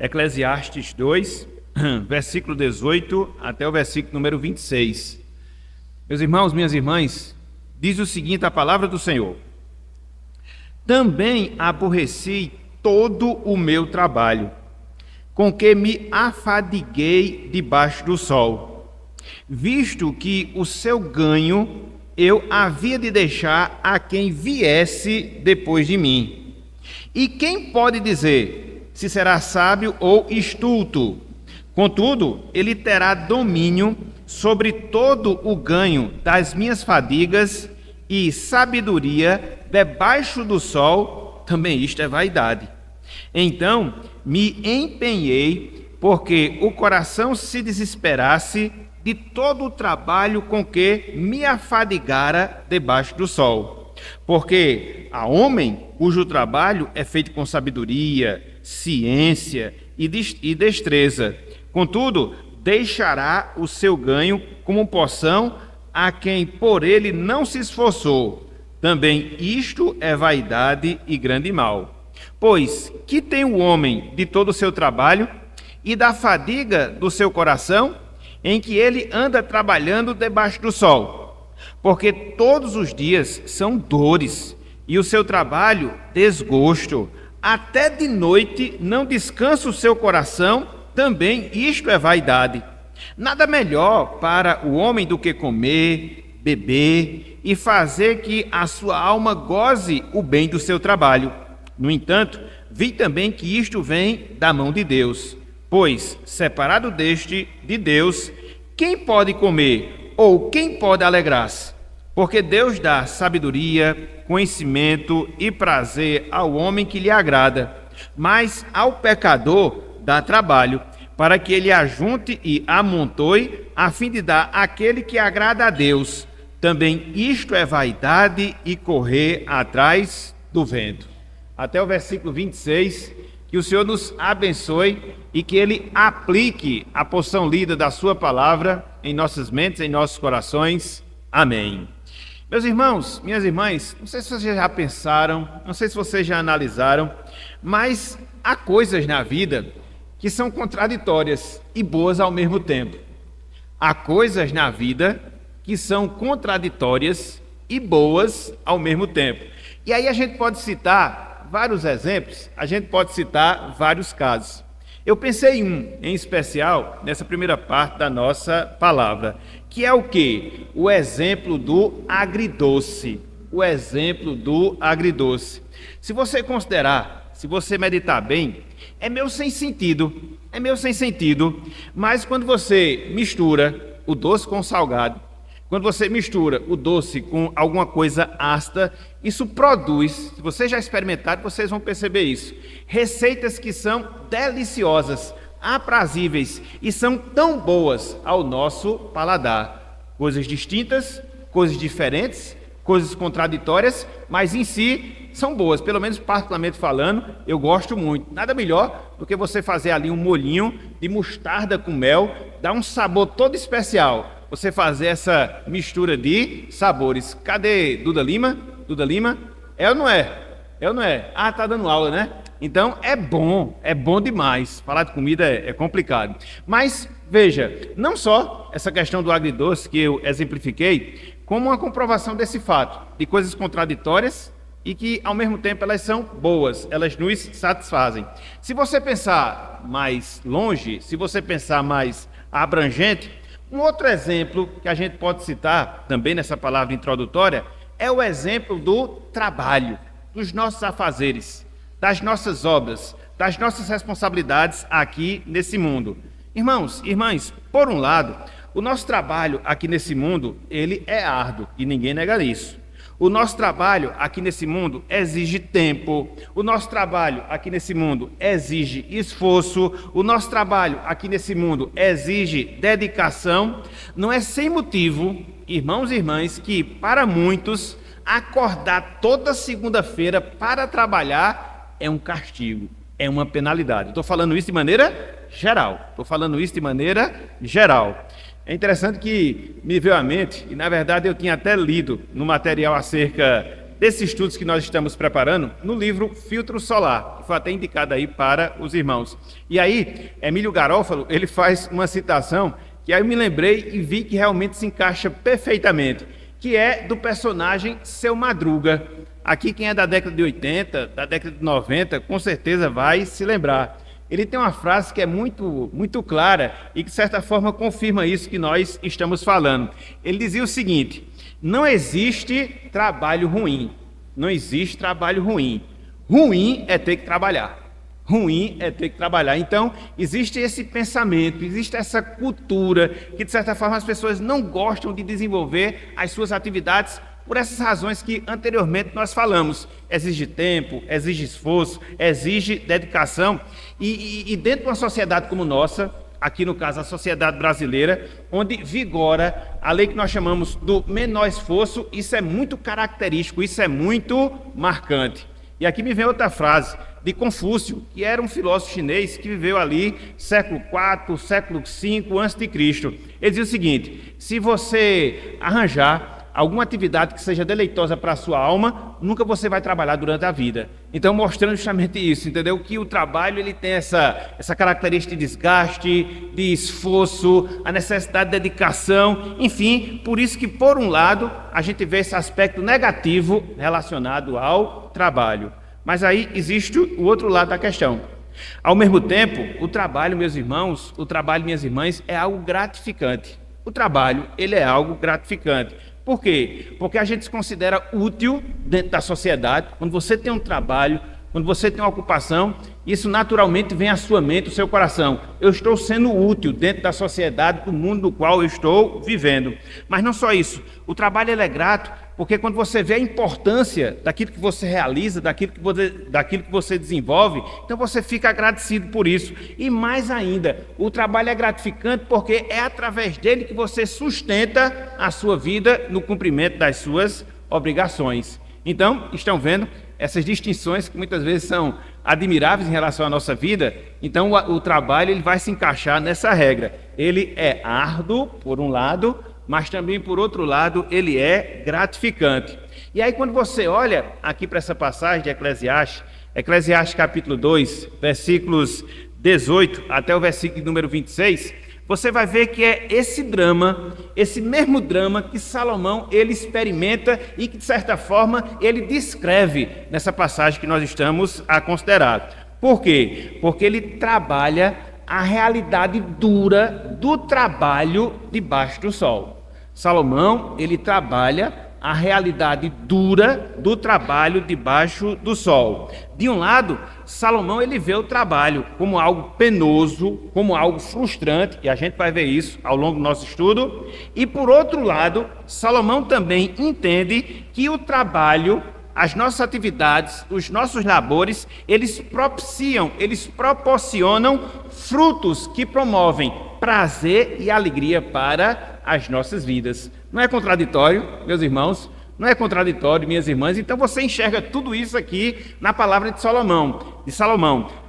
Eclesiastes 2, versículo 18 até o versículo número 26. Meus irmãos, minhas irmãs, diz o seguinte a palavra do Senhor: Também aborreci todo o meu trabalho, com que me afadiguei debaixo do sol, visto que o seu ganho eu havia de deixar a quem viesse depois de mim. E quem pode dizer se será sábio ou estulto? Contudo, ele terá domínio sobre todo o ganho das minhas fadigas, e sabedoria debaixo do sol, também isto é vaidade. Então me empenhei, porque o coração se desesperasse de todo o trabalho com que me afadigara debaixo do sol. Porque há homem cujo trabalho é feito com sabedoria, ciência e destreza. Contudo, deixará o seu ganho como poção a quem por ele não se esforçou. Também isto é vaidade e grande mal. Pois que tem o homem de todo o seu trabalho e da fadiga do seu coração, em que ele anda trabalhando debaixo do sol? Porque todos os dias são dores, e o seu trabalho desgosto. Até de noite não descansa o seu coração, também isto é vaidade. Nada melhor para o homem do que comer, beber e fazer que a sua alma goze o bem do seu trabalho. No entanto, vi também que isto vem da mão de Deus. Pois, separado de Deus, quem pode comer ou quem pode alegrar-se? Porque Deus dá sabedoria, conhecimento e prazer ao homem que lhe agrada, mas ao pecador dá trabalho, para que ele ajunte e amontoe, a fim de dar àquele que agrada a Deus. Também isto é vaidade e correr atrás do vento. Até o versículo 26, que o Senhor nos abençoe e que Ele aplique a porção lida da Sua palavra em nossas mentes, em nossos corações. Amém. Meus irmãos, minhas irmãs, não sei se vocês já pensaram, não sei se vocês já analisaram, mas há coisas na vida que são contraditórias e boas ao mesmo tempo. Há coisas na vida que são contraditórias e boas ao mesmo tempo. E aí a gente pode citar vários exemplos, a gente pode citar vários casos. Eu pensei em um em especial nessa primeira parte da nossa palavra, que é o quê? O exemplo do agridoce. O exemplo do agridoce. Se você considerar, se você meditar bem, é meio sem sentido, mas quando você mistura o doce com o salgado, quando você mistura o doce com alguma coisa ácida, isso produz, se vocês já experimentaram, vocês vão perceber isso, receitas que são deliciosas, aprazíveis e são tão boas ao nosso paladar. Coisas distintas, coisas diferentes, coisas contraditórias, mas em si são boas, pelo menos particularmente falando, eu gosto muito. Nada melhor do que você fazer ali um molhinho de mostarda com mel, dá um sabor todo especial. Você fazer essa mistura de sabores. Cadê Duda Lima? Duda Lima? É ou não é? É ou não é? Ah, tá dando aula, né? Então é bom demais. Falar de comida é complicado. Mas veja, não só essa questão do agridoce que eu exemplifiquei, como uma comprovação desse fato, de coisas contraditórias e que ao mesmo tempo elas são boas, elas nos satisfazem. Se você pensar mais longe, se você pensar mais abrangente, um outro exemplo que a gente pode citar, também nessa palavra introdutória, é o exemplo do trabalho, dos nossos afazeres, das nossas obras, das nossas responsabilidades aqui nesse mundo. Irmãos, irmãs, por um lado, o nosso trabalho aqui nesse mundo, ele é árduo, e ninguém nega isso. O nosso trabalho aqui nesse mundo exige tempo, o nosso trabalho aqui nesse mundo exige esforço, o nosso trabalho aqui nesse mundo exige dedicação. Não é sem motivo, irmãos e irmãs, que para muitos acordar toda segunda-feira para trabalhar é um castigo, é uma penalidade. Estou falando isso de maneira geral. É interessante que me veio à mente, e na verdade eu tinha até lido no material acerca desses estudos que nós estamos preparando no livro Filtro Solar, que foi até indicado aí para os irmãos. E aí, Emílio Garófalo, ele faz uma citação que aí eu me lembrei e vi que realmente se encaixa perfeitamente, que é do personagem Seu Madruga. Aqui quem é da década de 80, da década de 90, com certeza vai se lembrar. Ele tem uma frase que é muito clara e que, de certa forma, confirma isso que nós estamos falando. Ele dizia o seguinte: não existe trabalho ruim. Não existe trabalho ruim. Ruim é ter que trabalhar. Ruim é ter que trabalhar. Então, existe esse pensamento, existe essa cultura que, de certa forma, as pessoas não gostam de desenvolver as suas atividades por essas razões que anteriormente nós falamos. Exige tempo, exige esforço, exige dedicação. E dentro de uma sociedade como nossa, aqui no caso a sociedade brasileira, onde vigora a lei que nós chamamos do menor esforço, isso é muito característico, isso é muito marcante. E aqui me vem outra frase de Confúcio, que era um filósofo chinês que viveu ali século IV, século V a.C. Ele dizia o seguinte: se você arranjar alguma atividade que seja deleitosa para a sua alma, nunca você vai trabalhar durante a vida. Então, mostrando justamente isso, entendeu? Que o trabalho ele tem essa característica de desgaste, de esforço, a necessidade de dedicação, enfim, por isso que, por um lado, a gente vê esse aspecto negativo relacionado ao trabalho. Mas aí existe o outro lado da questão. Ao mesmo tempo, o trabalho, meus irmãos, o trabalho, minhas irmãs, é algo gratificante. O trabalho, ele é algo gratificante. Por quê? Porque a gente se considera útil dentro da sociedade. Quando você tem um trabalho, quando você tem uma ocupação, isso naturalmente vem à sua mente, ao seu coração. Eu estou sendo útil dentro da sociedade, do mundo no qual eu estou vivendo. Mas não só isso. O trabalho ele é grato porque quando você vê a importância daquilo que você realiza, daquilo que você desenvolve, então você fica agradecido por isso. E mais ainda, o trabalho é gratificante porque é através dele que você sustenta a sua vida no cumprimento das suas obrigações. Então, estão vendo essas distinções que muitas vezes são admiráveis em relação à nossa vida? Então, o trabalho ele vai se encaixar nessa regra. Ele é árduo, por um lado, mas também, por outro lado, ele é gratificante. E aí, quando você olha aqui para essa passagem de Eclesiastes capítulo 2, versículos 18 até o versículo número 26, você vai ver que é esse drama, esse mesmo drama que Salomão ele experimenta e que, de certa forma, ele descreve nessa passagem que nós estamos a considerar. Por quê? Porque ele trabalha a realidade dura do trabalho debaixo do sol. Salomão, ele trabalha a realidade dura do trabalho debaixo do sol. De um lado, Salomão ele vê o trabalho como algo penoso, como algo frustrante, e a gente vai ver isso ao longo do nosso estudo. E por outro lado, Salomão também entende que o trabalho, as nossas atividades, os nossos labores, eles proporcionam frutos que promovem prazer e alegria para as nossas vidas. Não é contraditório, meus irmãos? Não é contraditório, minhas irmãs? Então você enxerga tudo isso aqui na palavra de Salomão.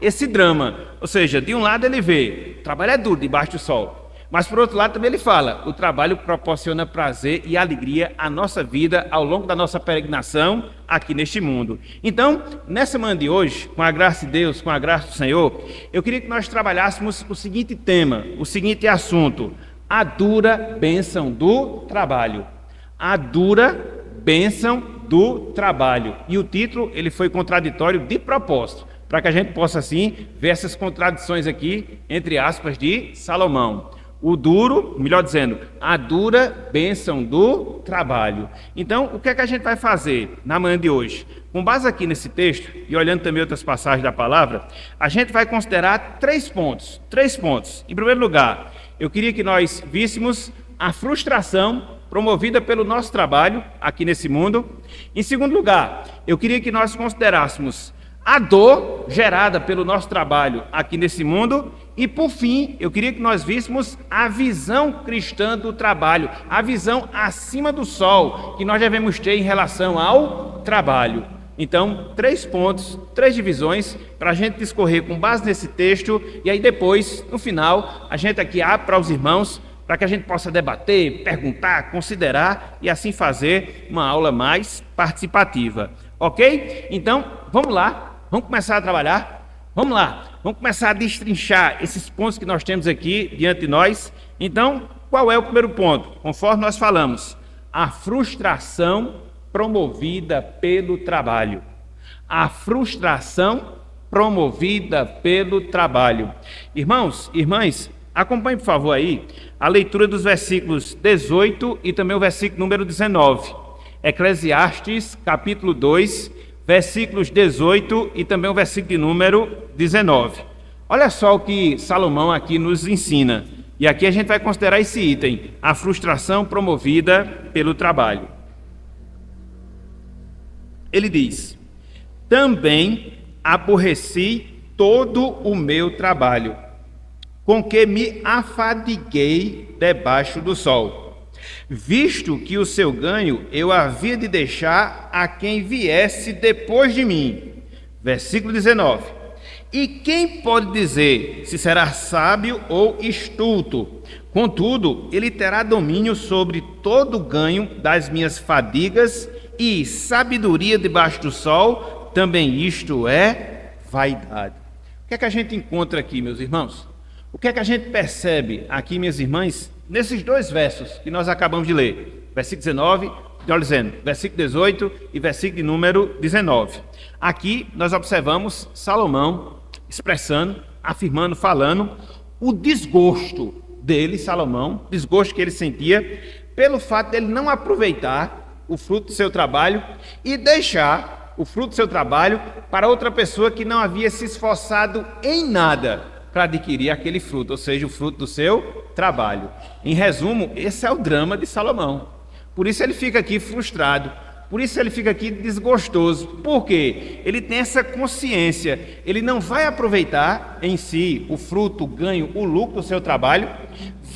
Esse drama, ou seja, de um lado ele vê, o trabalho é duro debaixo do sol, mas por outro lado também ele fala, o trabalho proporciona prazer e alegria à nossa vida ao longo da nossa peregrinação aqui neste mundo. Então, nessa manhã de hoje, com a graça de Deus, com a graça do Senhor, eu queria que nós trabalhássemos o seguinte tema, o seguinte assunto: a dura bênção do trabalho. A dura bênção do trabalho. E o título ele foi contraditório de propósito, para que a gente possa assim ver essas contradições aqui, entre aspas, de Salomão. O duro, melhor dizendo, a dura bênção do trabalho. Então, o que é que a gente vai fazer na manhã de hoje? Com base aqui nesse texto, e olhando também outras passagens da palavra, a gente vai considerar três pontos. Em primeiro lugar, eu queria que nós víssemos a frustração promovida pelo nosso trabalho aqui nesse mundo. Em segundo lugar, eu queria que nós considerássemos a dor gerada pelo nosso trabalho aqui nesse mundo. E, por fim, eu queria que nós víssemos a visão cristã do trabalho, a visão acima do sol que nós devemos ter em relação ao trabalho. Então, 3 pontos, 3 divisões para a gente discorrer com base nesse texto, e aí depois, no final, a gente aqui abre para os irmãos para que a gente possa debater, perguntar, considerar e assim fazer uma aula mais participativa. Ok? Então, vamos lá, vamos começar a trabalhar. Vamos lá, vamos começar a destrinchar esses pontos que nós temos aqui diante de nós. Então, qual é o primeiro ponto? Conforme nós falamos, a frustração promovida pelo trabalho. A frustração promovida pelo trabalho. Irmãos, irmãs, acompanhe, por favor, aí a leitura dos versículos 18 e também o versículo número 19. Eclesiastes, capítulo 2, versículos 18 e também o versículo de número 19. Olha só o que Salomão aqui nos ensina. E aqui a gente vai considerar esse item, a frustração promovida pelo trabalho. Ele diz: também aborreci todo o meu trabalho, com que me afadiguei debaixo do sol, visto que o seu ganho eu havia de deixar a quem viesse depois de mim. Versículo 19. E quem pode dizer se será sábio ou estulto? Contudo, ele terá domínio sobre todo o ganho das minhas fadigas e sabedoria debaixo do sol. Também isto é vaidade. O que é que a gente encontra aqui, meus irmãos? O que é que a gente percebe aqui, minhas irmãs, nesses dois versos que nós acabamos de ler? Versículo 19, versículo 18 e versículo de número 19. Aqui nós observamos Salomão expressando, afirmando, falando o desgosto dele, Salomão, desgosto que ele sentia pelo fato de ele não aproveitar o fruto do seu trabalho e deixar o fruto do seu trabalho para outra pessoa que não havia se esforçado em nada para adquirir aquele fruto, ou seja, o fruto do seu trabalho. Em resumo, esse é o drama de Salomão. Por isso ele fica aqui frustrado, por isso ele fica aqui desgostoso. Por quê? Ele tem essa consciência, ele não vai aproveitar em si o fruto, o ganho, o lucro do seu trabalho,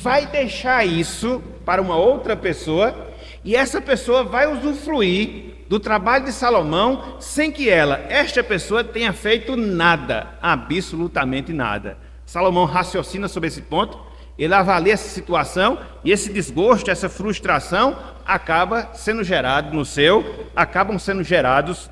vai deixar isso para uma outra pessoa e essa pessoa vai usufruir do trabalho de Salomão sem que esta pessoa tenha feito nada, absolutamente nada. Salomão raciocina sobre esse ponto, ele avalia essa situação e esse desgosto, essa frustração acabam sendo gerados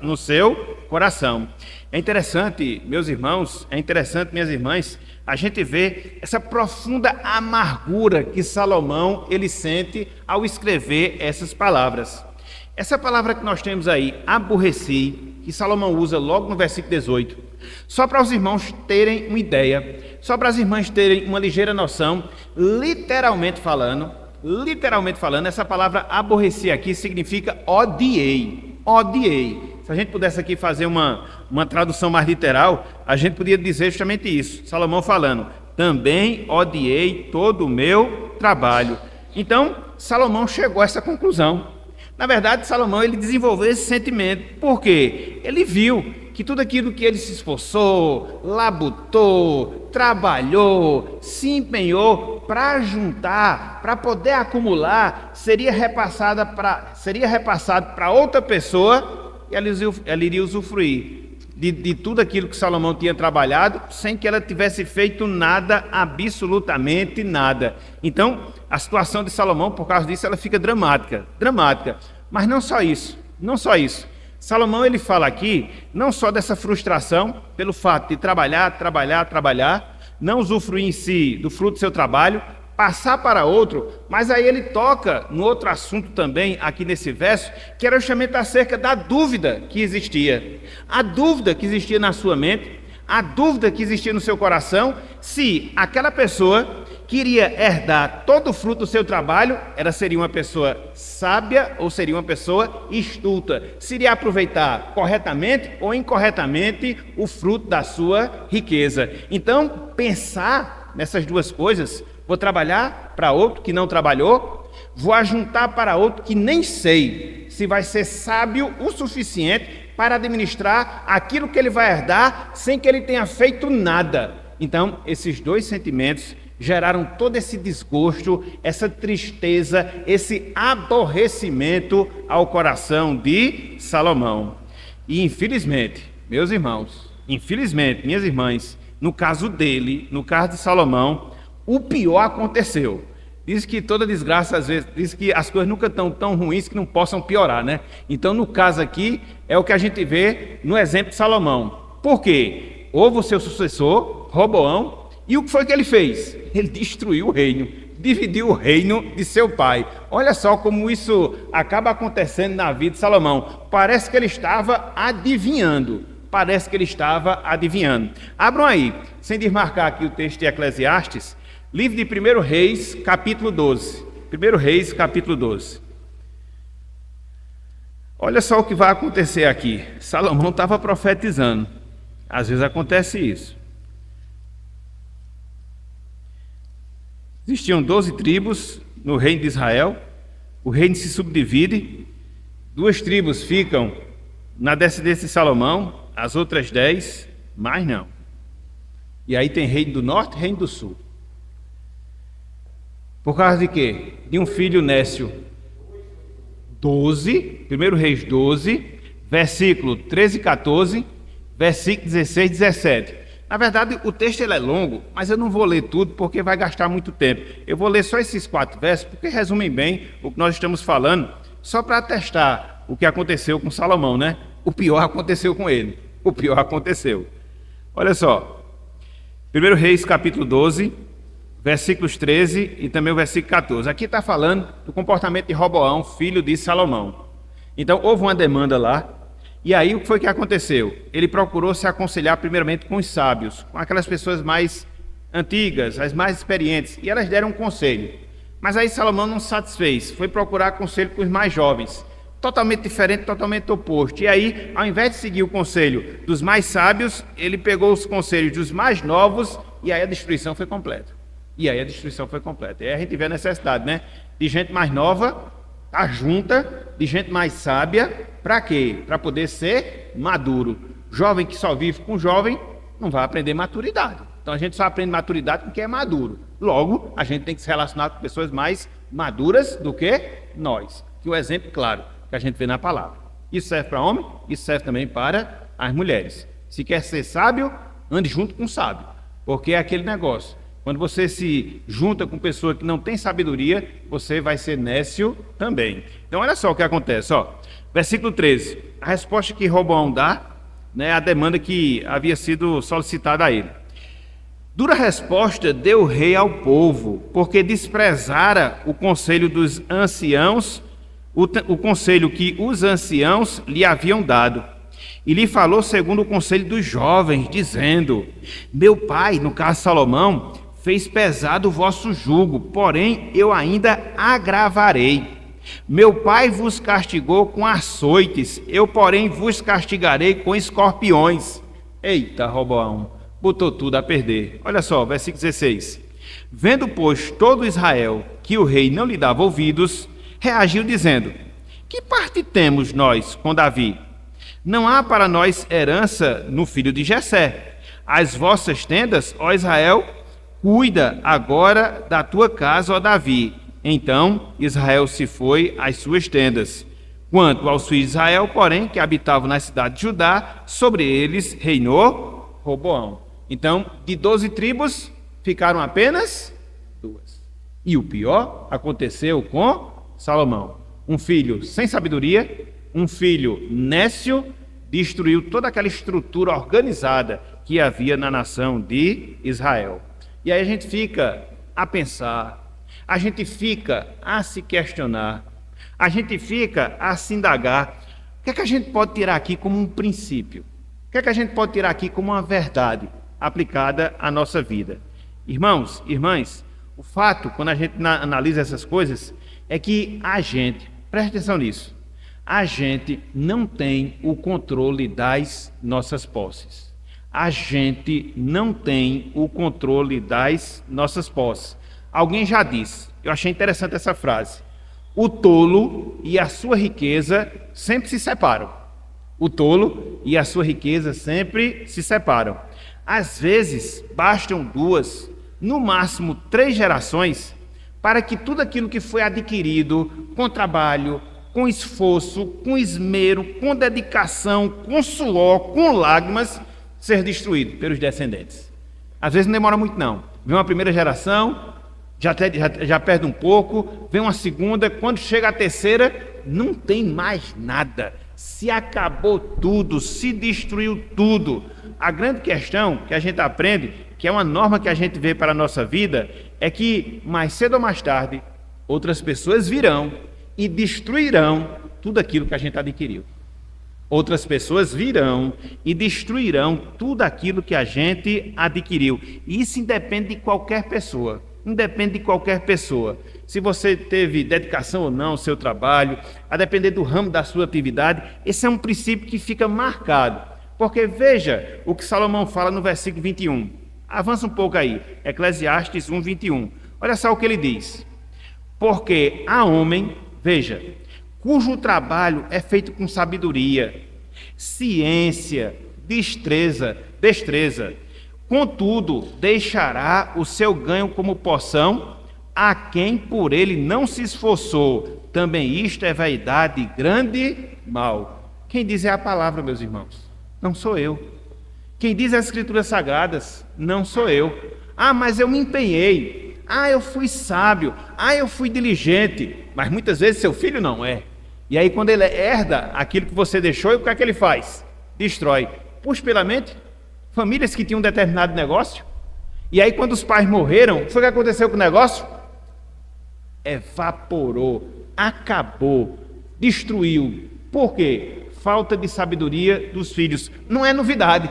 no seu coração. É interessante, meus irmãos, é interessante, minhas irmãs, a gente vê essa profunda amargura que Salomão ele sente ao escrever essas palavras. Essa palavra que nós temos aí, aborreci, que Salomão usa logo no versículo 18, só para os irmãos terem uma ideia, só para as irmãs terem uma ligeira noção, literalmente falando, essa palavra aborreci aqui significa odiei. Se a gente pudesse aqui fazer uma tradução mais literal, a gente podia dizer justamente isso. Salomão falando, também odiei todo o meu trabalho. Então, Salomão chegou a essa conclusão. Na verdade, Salomão ele desenvolveu esse sentimento. Por quê? Ele viu que tudo aquilo que ele se esforçou, labutou, trabalhou, se empenhou para juntar, para poder acumular, seria repassado para outra pessoa e ela iria usufruir de tudo aquilo que Salomão tinha trabalhado sem que ela tivesse feito nada, absolutamente nada. Então, a situação de Salomão, por causa disso, ela fica dramática. Mas não só isso. Salomão, ele fala aqui, não só dessa frustração, pelo fato de trabalhar, não usufruir em si do fruto do seu trabalho, passar para outro, mas aí ele toca no outro assunto também, aqui nesse verso, que era justamente acerca da dúvida que existia. A dúvida que existia na sua mente, a dúvida que existia no seu coração, se aquela pessoa queria herdar todo o fruto do seu trabalho, ela seria uma pessoa sábia ou seria uma pessoa estulta, seria aproveitar corretamente ou incorretamente o fruto da sua riqueza. Então, pensar nessas duas coisas, vou trabalhar para outro que não trabalhou, vou ajuntar para outro que nem sei se vai ser sábio o suficiente para administrar aquilo que ele vai herdar sem que ele tenha feito nada. Então, esses dois sentimentos geraram todo esse desgosto, essa tristeza, esse aborrecimento ao coração de Salomão. E infelizmente, meus irmãos, minhas irmãs, no caso dele, no caso de Salomão, o pior aconteceu. Diz que toda desgraça, às vezes, diz que as coisas nunca estão tão ruins que não possam piorar, né? Então, no caso aqui, é o que a gente vê no exemplo de Salomão. Por quê? Houve o seu sucessor, Roboão, e o que foi que ele fez? Ele destruiu o reino, dividiu o reino de seu pai. Olha só como isso acaba acontecendo na vida de Salomão. Parece que ele estava adivinhando. Abram aí, sem desmarcar aqui o texto de Eclesiastes, livro de 1 Reis, capítulo 12. 1 Reis, capítulo 12. Olha só o que vai acontecer aqui. Salomão estava profetizando. Às vezes acontece isso. Existiam 12 tribos no reino de Israel. O reino se subdivide. 2 tribos ficam na descendência de Salomão, as outras 10, mais não. E aí tem reino do norte e reino do sul. Por causa de quê? De um filho nécio. 12, 1 Reis 12, versículo 13 e 14, versículo 16 e 17. Na verdade, o texto ele é longo, mas eu não vou ler tudo porque vai gastar muito tempo. Eu vou ler só esses 4 versos, porque resumem bem o que nós estamos falando, só para atestar o que aconteceu com Salomão, né? O pior aconteceu com ele. O pior aconteceu. Olha só. 1 Reis, capítulo 12, versículos 13 e também o versículo 14. Aqui está falando do comportamento de Roboão, filho de Salomão. Então, houve uma demanda lá. E aí, o que foi que aconteceu? Ele procurou se aconselhar primeiramente com os sábios, com aquelas pessoas mais antigas, as mais experientes. E elas deram um conselho. Mas aí Salomão não se satisfez. Foi procurar conselho com os mais jovens. Totalmente diferente, totalmente oposto. E aí, ao invés de seguir o conselho dos mais sábios, ele pegou os conselhos dos mais novos e aí a destruição foi completa. E aí a gente vê a necessidade, né? De gente mais nova, a junta, de gente mais sábia, para quê? Para poder ser maduro. Jovem que só vive com jovem não vai aprender maturidade. Então a gente só aprende maturidade com quem é maduro. Logo, a gente tem que se relacionar com pessoas mais maduras do que nós. Que o exemplo claro que a gente vê na palavra. Isso serve para homem, isso serve também para as mulheres. Se quer ser sábio, ande junto com o sábio. Porque é aquele negócio. Quando você se junta com pessoa que não tem sabedoria, você vai ser nécio também. Então olha só o que acontece. Ó. Versículo 13. A resposta que Roboão dá, né, a demanda que havia sido solicitada a ele. Dura resposta deu o rei ao povo, porque desprezara o conselho dos anciãos, o conselho que os anciãos lhe haviam dado. E lhe falou segundo o conselho dos jovens, dizendo: meu pai, no caso Salomão, fez pesado o vosso jugo, porém eu ainda agravarei. Meu pai vos castigou com açoites, eu porém vos castigarei com escorpiões. Eita, Roboão, botou tudo a perder. Olha só, versículo 16. Vendo, pois, todo Israel que o rei não lhe dava ouvidos, reagiu dizendo: que parte temos nós com Davi? Não há para nós herança no filho de Jessé. As vossas tendas, ó Israel, cuida agora da tua casa, ó Davi. Então Israel se foi às suas tendas. Quanto aos filhos de Israel, porém, que habitavam na cidade de Judá, sobre eles reinou Roboão. Então, de 12 tribos, ficaram apenas 2. E o pior aconteceu com Salomão. Um filho sem sabedoria, um filho nécio, destruiu toda aquela estrutura organizada que havia na nação de Israel. E aí a gente fica a pensar, a gente fica a se questionar, a gente fica a se indagar. O que é que a gente pode tirar aqui como um princípio? O que é que a gente pode tirar aqui como uma verdade aplicada à nossa vida? Irmãos, irmãs, o fato, quando a gente analisa essas coisas, é que a gente, preste atenção nisso, a gente não tem o controle das nossas posses. A gente não tem o controle das nossas posses. Alguém já disse, eu achei interessante essa frase: o tolo e a sua riqueza sempre se separam. O tolo e a sua riqueza sempre se separam. Às vezes, bastam 2, no máximo 3 gerações, para que tudo aquilo que foi adquirido com trabalho, com esforço, com esmero, com dedicação, com suor, com lágrimas, ser destruído pelos descendentes. Às vezes não demora muito não. Vem uma primeira geração, já perde um pouco, vem uma segunda, quando chega a terceira, não tem mais nada. Se acabou tudo, se destruiu tudo. A grande questão que a gente aprende, que é uma norma que a gente vê para a nossa vida, é que mais cedo ou mais tarde, outras pessoas virão e destruirão tudo aquilo que a gente adquiriu. Outras pessoas virão e destruirão tudo aquilo que a gente adquiriu. E isso independe de qualquer pessoa. Independe de qualquer pessoa. Se você teve dedicação ou não ao seu trabalho, a depender do ramo da sua atividade, esse é um princípio que fica marcado. Porque veja o que Salomão fala no versículo 21. Avança um pouco aí. Eclesiastes 1, 21. Olha só o que ele diz. Porque há homem, veja, cujo trabalho é feito com sabedoria, ciência, destreza. Contudo, deixará o seu ganho como poção a quem por ele não se esforçou. Também isto é vaidade, grande mal. Quem diz é a palavra, meus irmãos, não sou eu. Quem diz as Escrituras Sagradas, não sou eu. Ah, mas eu me empenhei. Ah, eu fui sábio. Ah, eu fui diligente. Mas muitas vezes seu filho não é. E aí quando ele herda aquilo que você deixou, o que é que ele faz? Destrói. Puxa pela mente, famílias que tinham um determinado negócio, e aí quando os pais morreram, foi o que aconteceu com o negócio? Evaporou, acabou, destruiu. Por quê? Falta de sabedoria dos filhos. Não é novidade.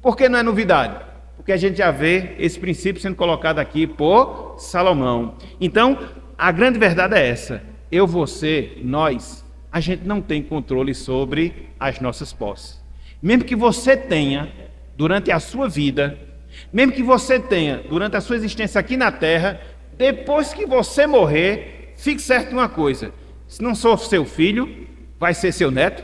Por que não é novidade? Porque a gente já vê esse princípio sendo colocado aqui por Salomão. Então, a grande verdade é essa. Eu, você, nós, a gente não tem controle sobre as nossas posses. Mesmo que você tenha, durante a sua vida, mesmo que você tenha, durante a sua existência aqui na Terra, depois que você morrer, fique certo de uma coisa: se não for seu filho, vai ser seu neto.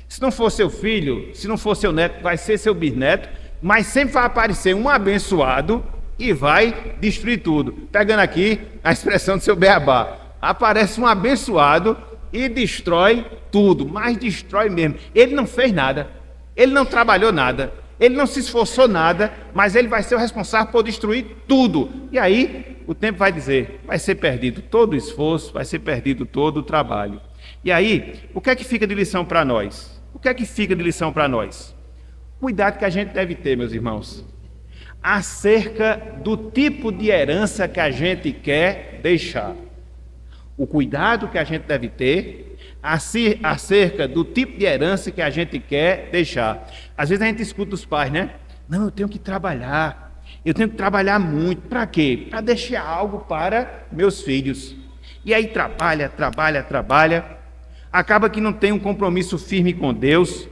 Se não for seu filho, se não for seu neto, vai ser seu bisneto. Mas sempre vai aparecer um abençoado e vai destruir tudo. Pegando aqui a expressão do seu beabá. Aparece um abençoado e destrói tudo, mas destrói mesmo. Ele não fez nada, ele não trabalhou nada, ele não se esforçou nada, mas ele vai ser o responsável por destruir tudo. E aí o tempo vai dizer, vai ser perdido todo o esforço, vai ser perdido todo o trabalho. E aí, o que é que fica de lição para nós? O que é que fica de lição para nós? Cuidado que a gente deve ter, meus irmãos, acerca do tipo de herança que a gente quer deixar. O cuidado que a gente deve ter acerca do tipo de herança que a gente quer deixar. Às vezes a gente escuta os pais, né? Não, eu tenho que trabalhar muito. Para quê? Para deixar algo para meus filhos. E aí trabalha, acaba que não tem um compromisso firme com Deus,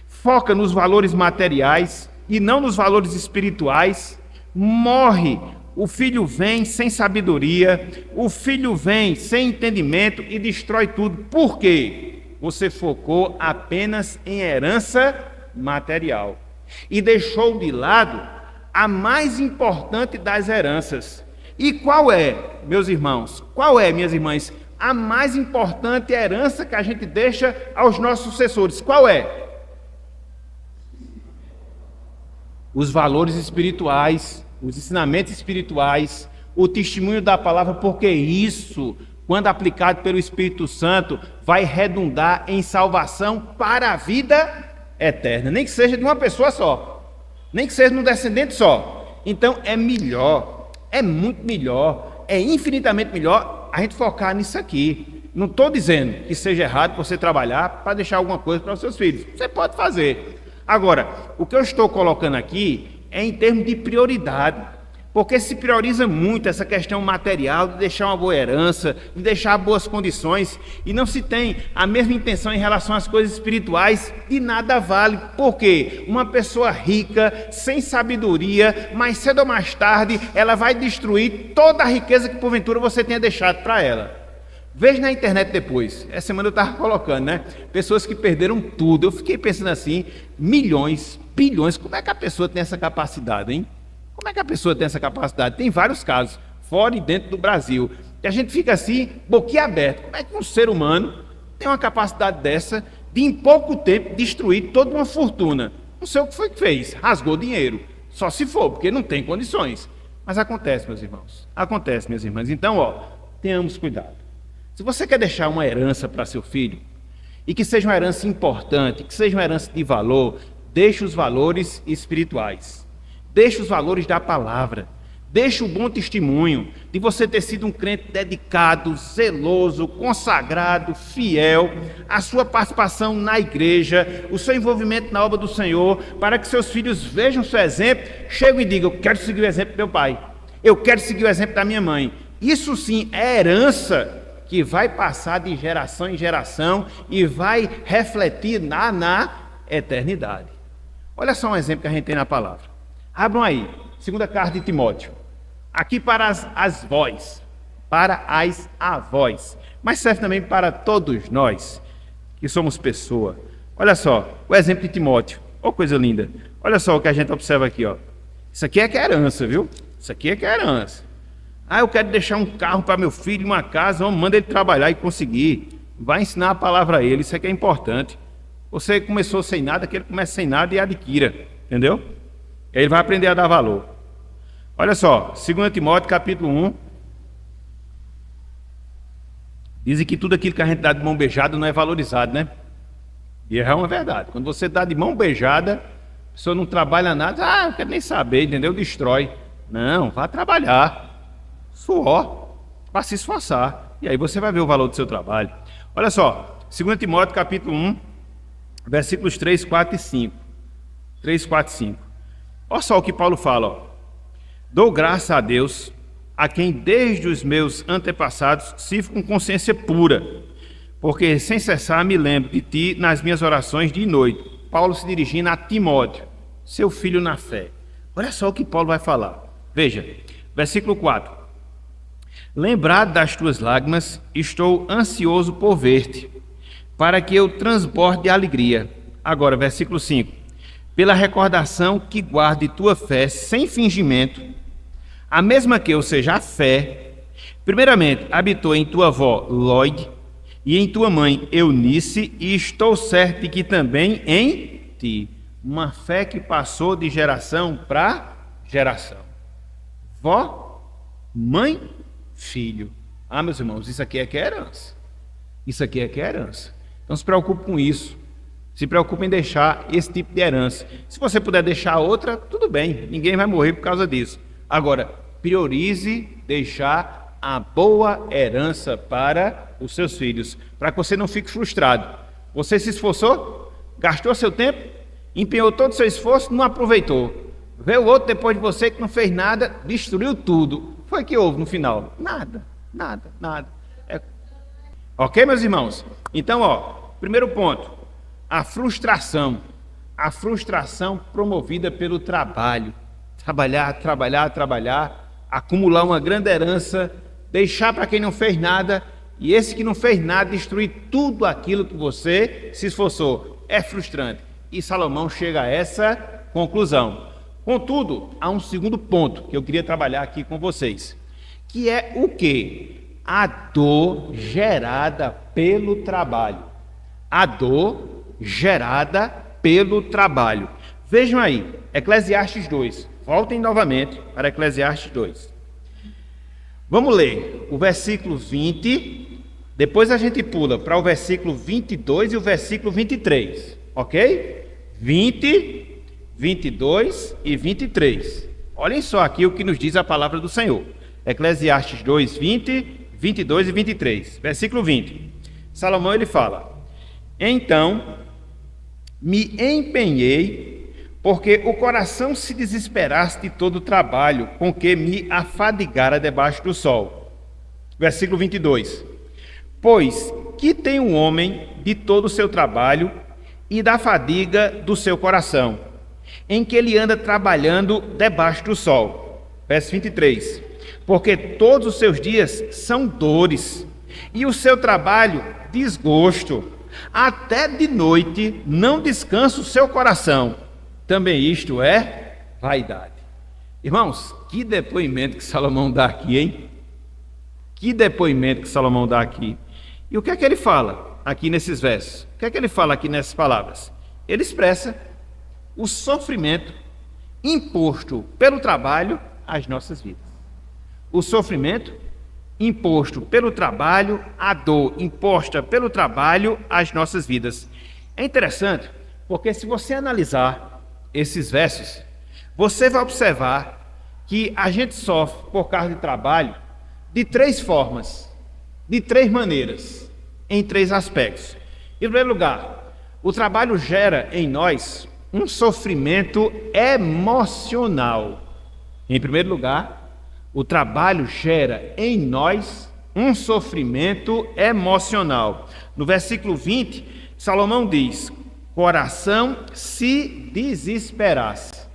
foca nos valores materiais e não nos valores espirituais, morre. O filho vem sem sabedoria, o filho vem sem entendimento e destrói tudo. Por quê? Você focou apenas em herança material e deixou de lado a mais importante das heranças. E qual é, meus irmãos? Qual é, minhas irmãs? A mais importante herança que a gente deixa aos nossos sucessores. Qual é? Os valores espirituais, os ensinamentos espirituais, o testemunho da palavra, porque isso, quando aplicado pelo Espírito Santo, vai redundar em salvação para a vida eterna, nem que seja de uma pessoa só, nem que seja de um descendente só. Então é melhor, é muito melhor, é infinitamente melhor a gente focar nisso aqui. Não estou dizendo que seja errado você trabalhar para deixar alguma coisa para os seus filhos, você pode fazer. Agora, o que eu estou colocando aqui é em termos de prioridade, porque se prioriza muito essa questão material, de deixar uma boa herança, de deixar boas condições, e não se tem a mesma intenção em relação às coisas espirituais, de nada vale. Por quê? Uma pessoa rica, sem sabedoria, mais cedo ou mais tarde, ela vai destruir toda a riqueza que porventura você tenha deixado para ela. Veja na internet depois, essa semana eu estava colocando, né? Pessoas que perderam tudo. Eu fiquei pensando assim, milhões, bilhões, como é que a pessoa tem essa capacidade, hein? Como é que a pessoa tem essa capacidade? Tem vários casos, fora e dentro do Brasil, que a gente fica assim, boquiaberto. Como é que um ser humano tem uma capacidade dessa de em pouco tempo destruir toda uma fortuna? Não sei o que foi que fez, rasgou dinheiro, só se for, porque não tem condições. Mas acontece, meus irmãos. Acontece, minhas irmãs. Então, tenhamos cuidado. Se você quer deixar uma herança para seu filho, e que seja uma herança importante, que seja uma herança de valor, deixe os valores espirituais. Deixe os valores da palavra. Deixe o bom testemunho de você ter sido um crente dedicado, zeloso, consagrado, fiel, a sua participação na igreja, o seu envolvimento na obra do Senhor, para que seus filhos vejam o seu exemplo, cheguem e digam: eu quero seguir o exemplo do meu pai, eu quero seguir o exemplo da minha mãe. Isso sim é herança que vai passar de geração em geração e vai refletir na eternidade. Olha só um exemplo que a gente tem na palavra. Abram aí, 2ª carta de Timóteo. Aqui para as vós, para as avós, mas serve também para todos nós, que somos pessoa. Olha só, o exemplo de Timóteo. Ó, coisa linda. Olha só o que a gente observa aqui, ó. Isso aqui é que é herança, viu? Isso aqui é que é herança. Eu quero deixar um carro para meu filho, uma casa, manda ele trabalhar e conseguir. Vai ensinar a palavra a ele, isso aqui é importante. Você começou sem nada, que ele comece sem nada e adquira, entendeu? E aí ele vai aprender a dar valor. Olha só, 2 Timóteo capítulo 1. Dizem que tudo aquilo que a gente dá de mão beijada não é valorizado, né? E é uma verdade. Quando você dá de mão beijada, a pessoa não trabalha nada, não quero nem saber, entendeu? Destrói. Não, vá trabalhar. Suor, para se esforçar. E aí você vai ver o valor do seu trabalho. Olha só, 2 Timóteo capítulo 1, versículos 3, 4 e 5. 3, 4 e 5. Olha só o que Paulo fala, ó. Dou graça a Deus, a quem desde os meus antepassados sirvo com consciência pura, porque sem cessar me lembro de ti nas minhas orações dia e noite. Paulo se dirigindo a Timóteo, seu filho na fé. Olha só o que Paulo vai falar. Veja, versículo 4. Lembrado das tuas lágrimas, estou ansioso por ver-te, para que eu transborde de alegria. Agora, versículo 5. Pela recordação que guarde tua fé sem fingimento, a mesma que, ou seja, a fé, primeiramente habitou em tua avó Lóide e em tua mãe Eunice, e estou certo de que também em ti. Uma fé que passou de geração para geração. Vó, mãe, filho. Meus irmãos, isso aqui é que é herança. Isso aqui é que é herança. Não se preocupe com isso. Se preocupe em deixar esse tipo de herança. Se você puder deixar outra, tudo bem. Ninguém vai morrer por causa disso. Agora, priorize deixar a boa herança para os seus filhos, para que você não fique frustrado. Você se esforçou, gastou seu tempo, empenhou todo o seu esforço, não aproveitou. Veio outro depois de você que não fez nada, destruiu tudo. Foi o que houve no final? Nada. Ok, meus irmãos? Então, primeiro ponto, a frustração promovida pelo trabalho. Trabalhar, acumular uma grande herança, deixar para quem não fez nada, e esse que não fez nada destruir tudo aquilo que você se esforçou. É frustrante. E Salomão chega a essa conclusão. Contudo, há um segundo ponto que eu queria trabalhar aqui com vocês, que é o quê? A dor gerada pelo trabalho. A dor gerada pelo trabalho. Vejam aí, Eclesiastes 2. Voltem novamente para Eclesiastes 2. Vamos ler o versículo 20, depois a gente pula para o versículo 22 e o versículo 23, ok? 20, 22 e 23. Olhem só aqui o que nos diz a palavra do Senhor. Eclesiastes 2, 20, 22 e 23. Versículo 20. Salomão ele fala: então me empenhei, porque o coração se desesperasse de todo o trabalho com que me afadigara debaixo do sol. Versículo 22. Pois que tem um homem de todo o seu trabalho e da fadiga do seu coração, em que ele anda trabalhando debaixo do sol. Verso 23. Porque todos os seus dias são dores, e o seu trabalho desgosto. Até de noite não descansa o seu coração. Também isto é vaidade. Irmãos, que depoimento que Salomão dá aqui, hein? Que depoimento que Salomão dá aqui. E o que é que ele fala aqui nesses versos? O que é que ele fala aqui nessas palavras? Ele expressa o sofrimento imposto pelo trabalho às nossas vidas. O sofrimento imposto pelo trabalho, a dor imposta pelo trabalho às nossas vidas. É interessante, porque se você analisar esses versos, você vai observar que a gente sofre por causa de trabalho de três formas, de três maneiras, em três aspectos. Em primeiro lugar, o trabalho gera em nós um sofrimento emocional. Em primeiro lugar, o trabalho gera em nós um sofrimento emocional. No versículo 20, Salomão diz: coração se desesperasse.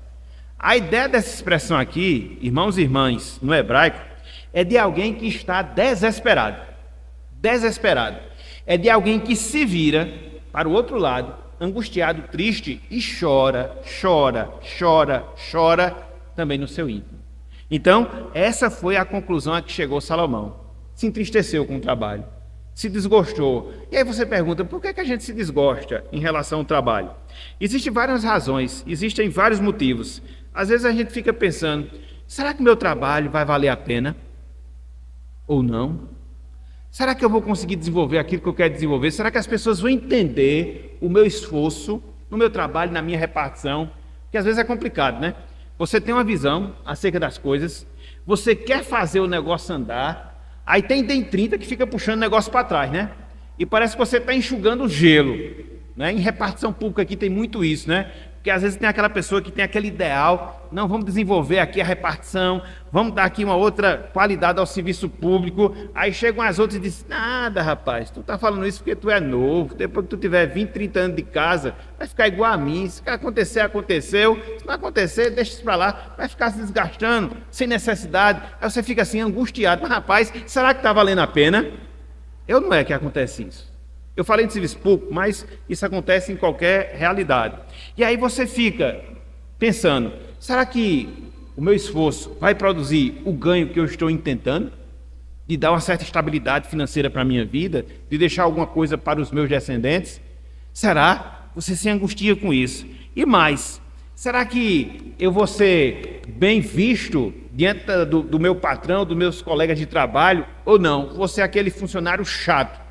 A ideia dessa expressão aqui, irmãos e irmãs, no hebraico, é de alguém que está desesperado. Desesperado. É de alguém que se vira para o outro lado, angustiado, triste, e chora, chora, chora, chora também no seu íntimo. Então, essa foi a conclusão a que chegou Salomão. Se entristeceu com o trabalho, se desgostou. E aí você pergunta, por que a gente se desgosta em relação ao trabalho? Existem várias razões, existem vários motivos. Às vezes a gente fica pensando, será que meu trabalho vai valer a pena? Ou não? Será que eu vou conseguir desenvolver aquilo que eu quero desenvolver? Será que as pessoas vão entender o meu esforço no meu trabalho, na minha repartição? Porque às vezes é complicado, né? Você tem uma visão acerca das coisas, você quer fazer o negócio andar, aí tem 30 que fica puxando o negócio para trás, né? E parece que você está enxugando o gelo, né? Em repartição pública aqui tem muito isso, né? Porque às vezes tem aquela pessoa que tem aquele ideal, não, vamos desenvolver aqui a repartição, vamos dar aqui uma outra qualidade ao serviço público, aí chegam as outras e dizem, nada rapaz, tu tá falando isso porque tu é novo, depois que tu tiver 20, 30 anos de casa, vai ficar igual a mim, se acontecer, aconteceu, se não acontecer, deixa isso para lá, vai ficar se desgastando, sem necessidade, aí você fica assim angustiado, mas rapaz, será que está valendo a pena? Não é que acontece isso. Eu falei de serviço público, mas isso acontece em qualquer realidade. E aí você fica pensando, será que o meu esforço vai produzir o ganho que eu estou intentando? De dar uma certa estabilidade financeira para a minha vida? De deixar alguma coisa para os meus descendentes? Será? Você se angustia com isso. E mais, será que eu vou ser bem visto diante do meu patrão, dos meus colegas de trabalho? Ou não? Vou ser aquele funcionário chato,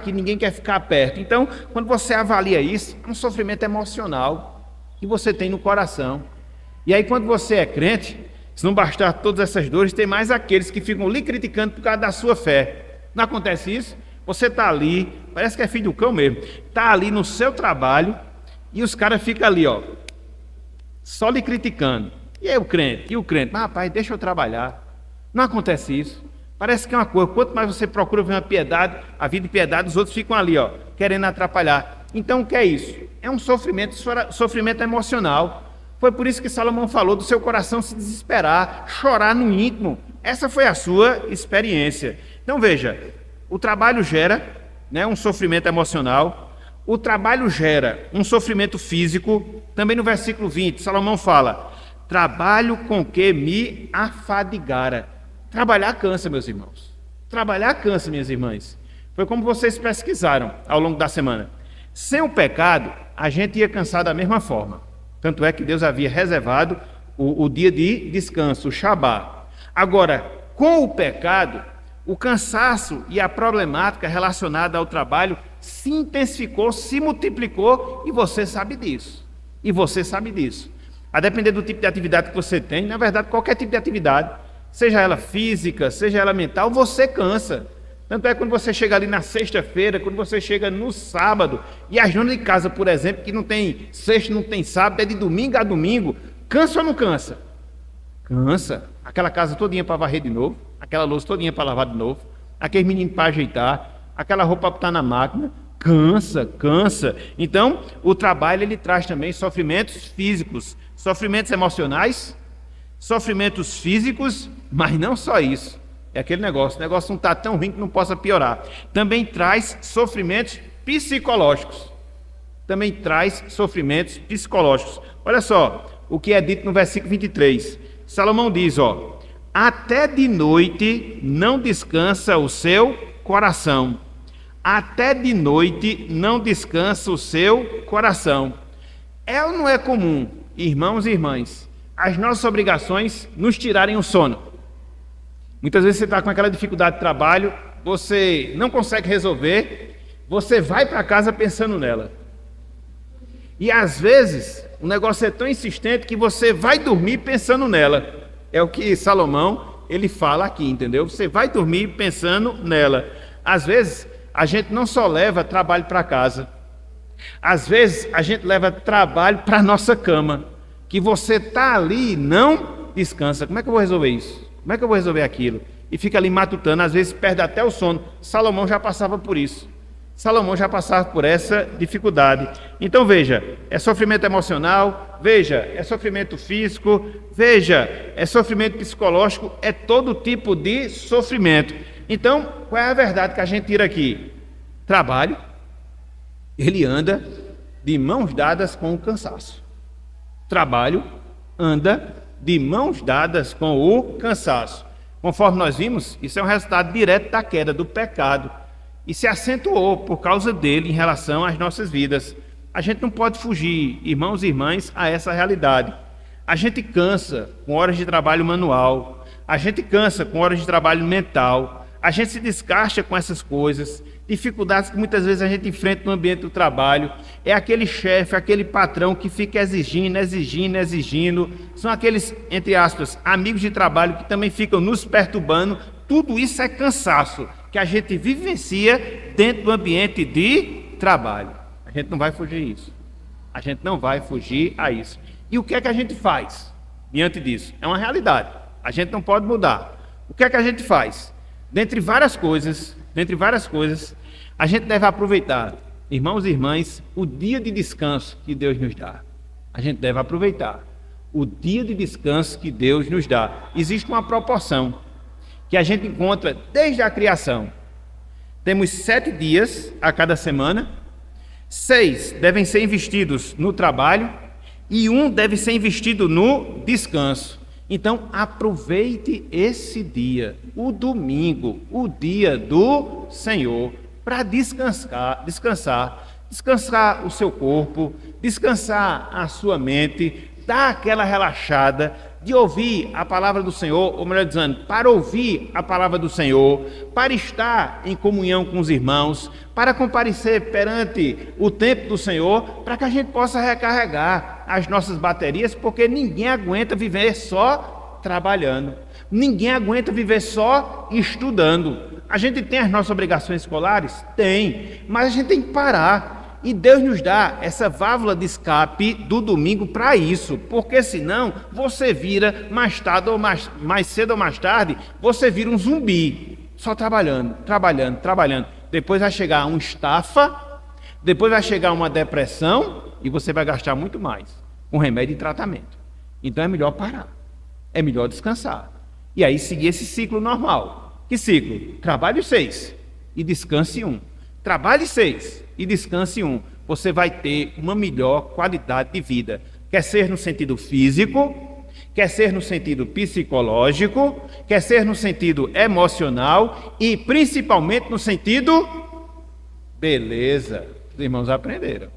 que ninguém quer ficar perto. Então, quando você avalia isso, é um sofrimento emocional que você tem no coração. E aí, quando você é crente, se não bastar todas essas dores, tem mais aqueles que ficam lhe criticando por causa da sua fé. Não acontece isso? Você está ali, parece que é filho do cão mesmo, está ali no seu trabalho e os caras ficam ali, ó, só lhe criticando. E aí o crente? Mas rapaz, deixa eu trabalhar. Não acontece isso. Parece que é uma coisa, quanto mais você procura ver uma piedade, a vida de piedade, os outros ficam ali, ó, querendo atrapalhar. Então o que é isso? É um sofrimento emocional. Foi por isso que Salomão falou do seu coração se desesperar, chorar no íntimo. Essa foi a sua experiência. Então veja, o trabalho gera, né, um sofrimento emocional, o trabalho gera um sofrimento físico. Também no versículo 20, Salomão fala, trabalho com que me afadigara. Trabalhar cansa, meus irmãos. Trabalhar cansa, minhas irmãs. Foi como vocês pesquisaram ao longo da semana. Sem o pecado, a gente ia cansar da mesma forma. Tanto é que Deus havia reservado o dia de descanso, o Shabá. Agora, com o pecado, o cansaço e a problemática relacionada ao trabalho se intensificou, se multiplicou, e você sabe disso. A depender do tipo de atividade que você tem, na verdade, qualquer tipo de atividade, seja ela física, seja ela mental, você cansa. Tanto é que quando você chega ali na sexta-feira, quando você chega no sábado, e as donas de casa, por exemplo, que não tem sexta, não tem sábado, é de domingo a domingo, cansa ou não cansa? Cansa. Aquela casa todinha para varrer de novo, aquela louça todinha para lavar de novo, aquele menino para ajeitar, aquela roupa para botar na máquina, cansa. Então, o trabalho ele traz também sofrimentos físicos, sofrimentos emocionais, sofrimentos físicos, mas não só isso. É aquele negócio, o negócio não está tão ruim que não possa piorar. Também traz sofrimentos psicológicos. Olha só o que é dito no versículo 23. Salomão diz, ó, até de noite não descansa o seu coração. Até de noite não descansa o seu coração. É ou não é comum, irmãos e irmãs, as nossas obrigações nos tirarem o sono. Muitas vezes você está com aquela dificuldade de trabalho, você não consegue resolver, você vai para casa pensando nela. E às vezes o negócio é tão insistente que você vai dormir pensando nela. É o que Salomão ele fala aqui, entendeu? Você vai dormir pensando nela. Às vezes a gente não só leva trabalho para casa, às vezes a gente leva trabalho para a nossa cama, que você está ali e não descansa. Como é que eu vou resolver isso? Como é que eu vou resolver aquilo? E fica ali matutando, às vezes perde até o sono. Salomão já passava por isso. Salomão já passava por essa dificuldade. Então veja, é sofrimento emocional, veja, é sofrimento físico, veja, é sofrimento psicológico, é todo tipo de sofrimento. Então, qual é a verdade que a gente tira aqui? Trabalho, ele anda de mãos dadas com o cansaço. Trabalho anda de mãos dadas com o cansaço. Conforme nós vimos, isso é um resultado direto da queda, do pecado. E se acentuou por causa dele em relação às nossas vidas. A gente não pode fugir, irmãos e irmãs, a essa realidade. A gente cansa com horas de trabalho manual, a gente cansa com horas de trabalho mental, a gente se desgasta com essas coisas, dificuldades que muitas vezes a gente enfrenta no ambiente do trabalho. É aquele chefe, aquele patrão que fica exigindo. São aqueles, entre aspas, amigos de trabalho que também ficam nos perturbando. Tudo isso é cansaço que a gente vivencia dentro do ambiente de trabalho. A gente não vai fugir disso. A gente não vai fugir a isso. E o que é que a gente faz diante disso? É uma realidade. A gente não pode mudar. O que é que a gente faz? Dentre várias coisas, a gente deve aproveitar, irmãos e irmãs, o dia de descanso que Deus nos dá. A gente deve aproveitar o dia de descanso que Deus nos dá. Existe uma proporção que a gente encontra desde a criação. Temos 7 dias a cada semana, 6 devem ser investidos no trabalho e 1 deve ser investido no descanso. Então aproveite esse dia, o domingo, o dia do Senhor, para descansar o seu corpo, descansar a sua mente, dar aquela relaxada, de ouvir a palavra do Senhor, ou melhor dizendo, para ouvir a palavra do Senhor, para estar em comunhão com os irmãos, para comparecer perante o templo do Senhor, para que a gente possa recarregar as nossas baterias, porque ninguém aguenta viver só trabalhando, ninguém aguenta viver só estudando. A gente tem as nossas obrigações escolares? Tem, mas a gente tem que parar. E Deus nos dá essa válvula de escape do domingo para isso, porque senão você vira mais tarde ou mais cedo ou mais tarde, você vira um zumbi, só trabalhando. Depois vai chegar uma estafa, depois vai chegar uma depressão e você vai gastar muito mais com remédio e tratamento. Então é melhor parar, é melhor descansar. E aí seguir esse ciclo normal. Que ciclo? Trabalhe 6 e descanse 1. Trabalhe 6 e descanse 1. Você vai ter uma melhor qualidade de vida. Quer ser no sentido físico, quer ser no sentido psicológico, quer ser no sentido emocional e principalmente no sentido beleza. Os irmãos aprenderam.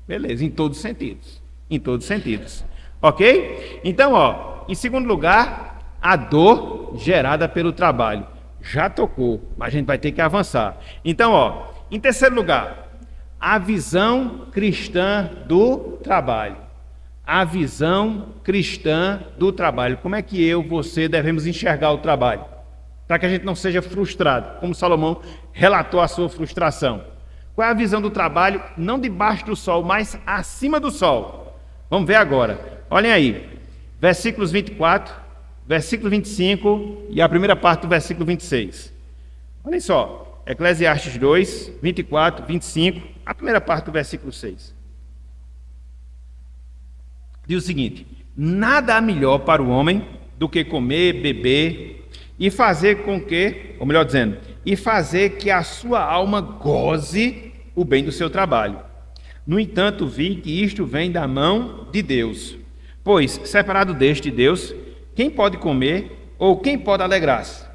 Beleza, em todos os sentidos. Em todos os sentidos. Ok? Então, em segundo lugar, a dor gerada pelo trabalho. Já tocou, mas a gente vai ter que avançar. Então, em terceiro lugar, a visão cristã do trabalho. A visão cristã do trabalho. Como é que você devemos enxergar o trabalho? Para que a gente não seja frustrado, como Salomão relatou a sua frustração. Qual é a visão do trabalho? Não debaixo do sol, mas acima do sol. Vamos ver agora. Olhem aí, versículos 24, versículo 25 e a primeira parte do versículo 26. Olhem só. Eclesiastes 2, 24, 25, a primeira parte do versículo 6. Diz o seguinte: nada há melhor para o homem do que comer, beber e fazer com que, ou melhor dizendo, e fazer que a sua alma goze o bem do seu trabalho. No entanto, vi que isto vem da mão de Deus. Pois, separado deste Deus, quem pode comer ou quem pode alegrar-se?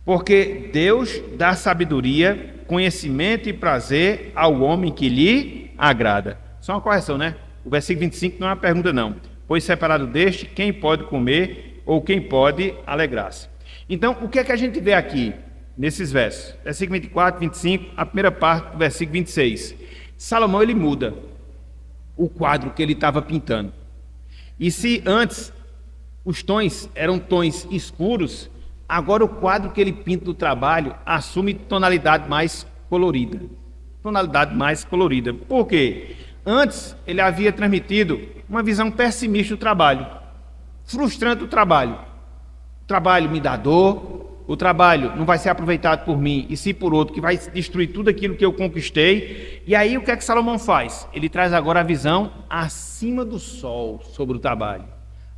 Porque Deus dá sabedoria, conhecimento e prazer ao homem que lhe agrada. Só uma correção, né? O versículo 25 não é uma pergunta, não. pois separado deste, quem pode comer ou quem pode alegrar-se? Então, o que é que a gente vê aqui nesses versos? Versículo 24, 25, a primeira parte do versículo 26. Salomão, ele muda o quadro que ele estava pintando. E se antes os tons eram tons escuros, agora o quadro que ele pinta do trabalho assume tonalidade mais colorida. Tonalidade mais colorida. Por quê? Antes ele havia transmitido uma visão pessimista do trabalho, frustrante o trabalho. O trabalho me dá dor, o trabalho não vai ser aproveitado por mim e sim por outro, que vai destruir tudo aquilo que eu conquistei. E aí o que é que Salomão faz? Ele traz agora a visão acima do sol sobre o trabalho.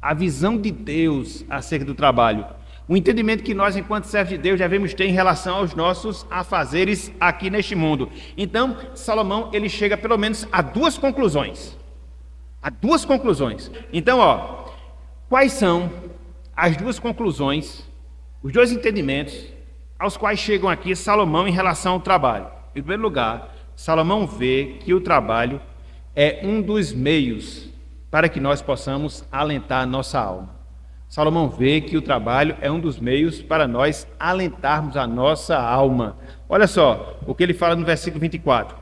A visão de Deus acerca do trabalho. O entendimento que nós, enquanto servos de Deus, devemos ter em relação aos nossos afazeres aqui neste mundo. Então, Salomão, ele chega pelo menos a duas conclusões. A duas conclusões. Então, quais são as duas conclusões, os dois entendimentos aos quais chegam aqui Salomão em relação ao trabalho? Em primeiro lugar, Salomão vê que o trabalho é um dos meios para que nós possamos alentar a nossa alma. Salomão vê que o trabalho é um dos meios para nós alentarmos a nossa alma. Olha só o que ele fala no versículo 24.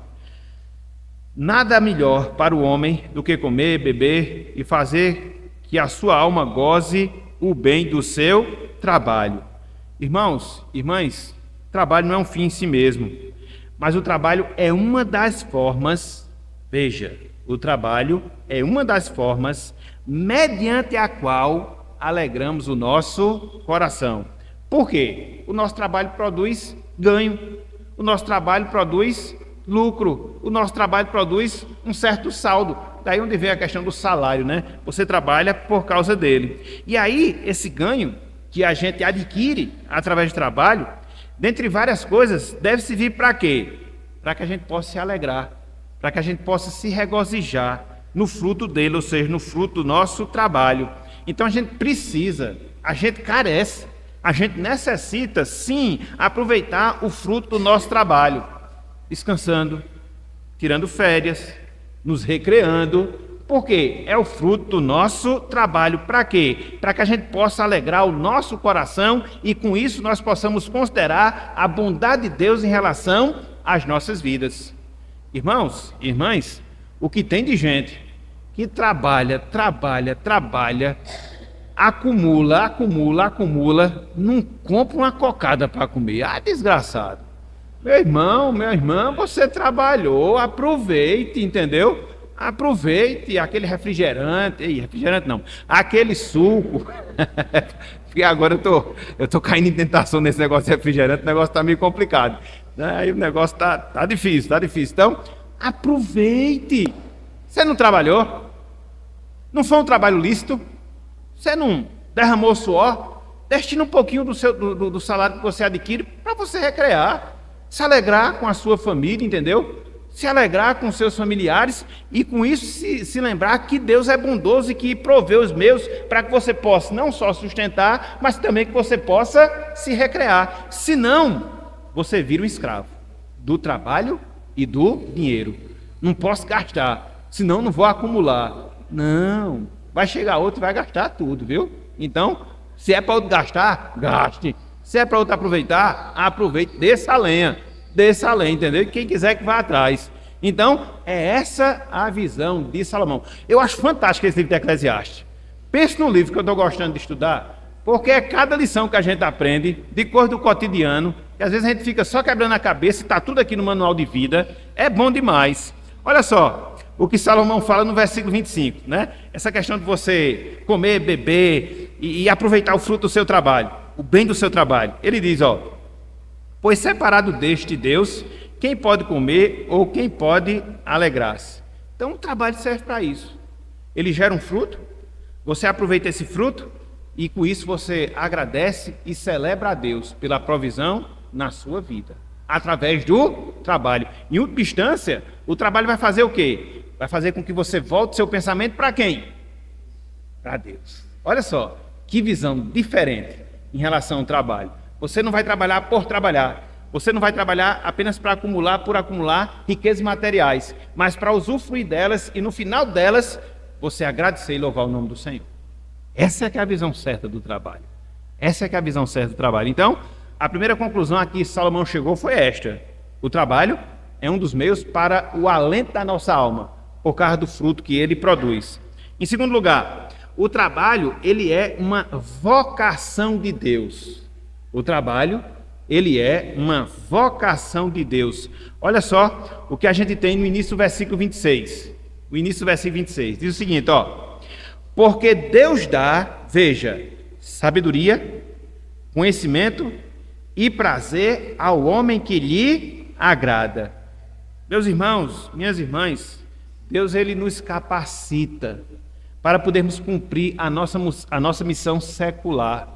Nada melhor para o homem do que comer, beber e fazer que a sua alma goze o bem do seu trabalho. Irmãos, irmãs, trabalho não é um fim em si mesmo, mas o trabalho é uma das formas, veja, o trabalho é uma das formas mediante a qual alegramos o nosso coração. Por quê? O nosso trabalho produz ganho, o nosso trabalho produz lucro, o nosso trabalho produz um certo saldo. Daí onde vem a questão do salário, né? Você trabalha por causa dele. E aí, esse ganho que a gente adquire através do trabalho, dentre várias coisas, deve servir para quê? Para que a gente possa se alegrar, para que a gente possa se regozijar no fruto dele, ou seja, no fruto do nosso trabalho. Então a gente precisa, a gente carece, a gente necessita sim aproveitar o fruto do nosso trabalho, descansando, tirando férias, nos recreando, porque é o fruto do nosso trabalho. Para quê? Para que a gente possa alegrar o nosso coração e com isso nós possamos considerar a bondade de Deus em relação às nossas vidas. Irmãos, irmãs, o que tem de gente que trabalha, acumula, não compra uma cocada para comer. Ah, desgraçado. Meu irmão, minha irmã, você trabalhou, aproveite, entendeu? Aproveite aquele refrigerante não, aquele suco. Porque agora eu tô caindo em tentação nesse negócio de refrigerante, o negócio está meio complicado. Aí o negócio tá difícil. Então, aproveite. Você não trabalhou? Não foi um trabalho lícito? Você não derramou suor? Destina um pouquinho do salário que você adquire para você recrear, se alegrar com a sua família, entendeu? Se alegrar com seus familiares e com isso se lembrar que Deus é bondoso e que provê os meios para que você possa não só sustentar, mas também que você possa se recrear. Senão, você vira um escravo do trabalho e do dinheiro. Não posso gastar, senão não vou acumular. Não, vai chegar outro e vai gastar tudo, viu? Então, se é para outro gastar, gaste. Se é para outro aproveitar, aproveite, desça a lenha, entendeu? Quem quiser que vá atrás. Então, é essa a visão de Salomão. Eu acho fantástico esse livro de Eclesiastes. Pense no livro que eu estou gostando de estudar, porque é cada lição que a gente aprende, de coisa do cotidiano, que às vezes a gente fica só quebrando a cabeça e está tudo aqui no manual de vida, é bom demais. Olha só o que Salomão fala no versículo 25, né? Essa questão de você comer, beber e aproveitar o fruto do seu trabalho, o bem do seu trabalho. Ele diz, pois separado deste Deus, quem pode comer ou quem pode alegrar-se? Então o trabalho serve para isso. Ele gera um fruto, você aproveita esse fruto e com isso você agradece e celebra a Deus pela provisão na sua vida, através do trabalho. Em última instância, o trabalho vai fazer o quê? Vai fazer com que você volte seu pensamento para quem? Para Deus. Olha só, que visão diferente em relação ao trabalho. Você não vai trabalhar por trabalhar. Você não vai trabalhar apenas para acumular, por acumular riquezas materiais, mas para usufruir delas e no final delas você agradecer e louvar o nome do Senhor. Essa é que é a visão certa do trabalho. Essa é que é a visão certa do trabalho. Então, a primeira conclusão a que Salomão chegou foi esta: o trabalho é um dos meios para o alento da nossa alma, por causa do fruto que ele produz. Em segundo lugar, o trabalho, ele é uma vocação de Deus. O trabalho, ele é uma vocação de Deus. Olha só o que a gente tem no início do versículo 26. O início do versículo 26 diz o seguinte, ó: porque Deus dá, veja, sabedoria, conhecimento e prazer ao homem que lhe agrada. Meus irmãos, minhas irmãs, Deus, ele nos capacita para podermos cumprir a nossa missão secular.